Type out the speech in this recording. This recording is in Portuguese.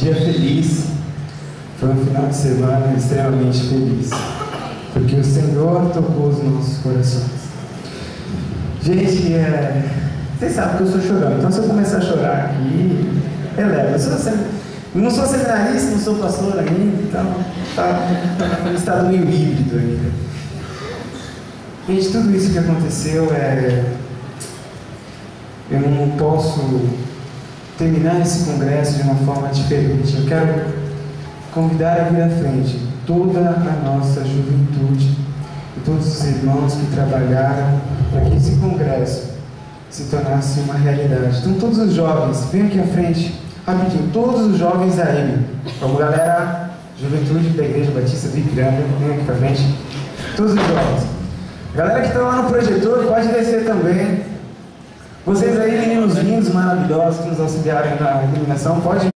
dia feliz, foi um final de semana extremamente feliz, porque o Senhor tocou os nossos corações. Gente, vocês sabem que eu sou chorão, então se eu começar a chorar aqui, releva. Eu não sou seminarista, não sou pastor ainda, então está num estado meio híbrido ainda. Gente, tudo isso que aconteceu eu não posso terminar esse congresso de uma forma diferente. Eu quero convidar a vir à frente toda a nossa juventude e todos os irmãos que trabalharam para que esse congresso se tornasse uma realidade. Então todos os jovens, venham aqui à frente, rapidinho, todos os jovens aí. Vamos, galera, juventude da Igreja Batista do Ipiranga, venham aqui para frente, todos os jovens. Galera que está lá no projetor, pode descer também. Vocês aí, meninos lindos, maravilhosos, que nos auxiliaram na iluminação, pode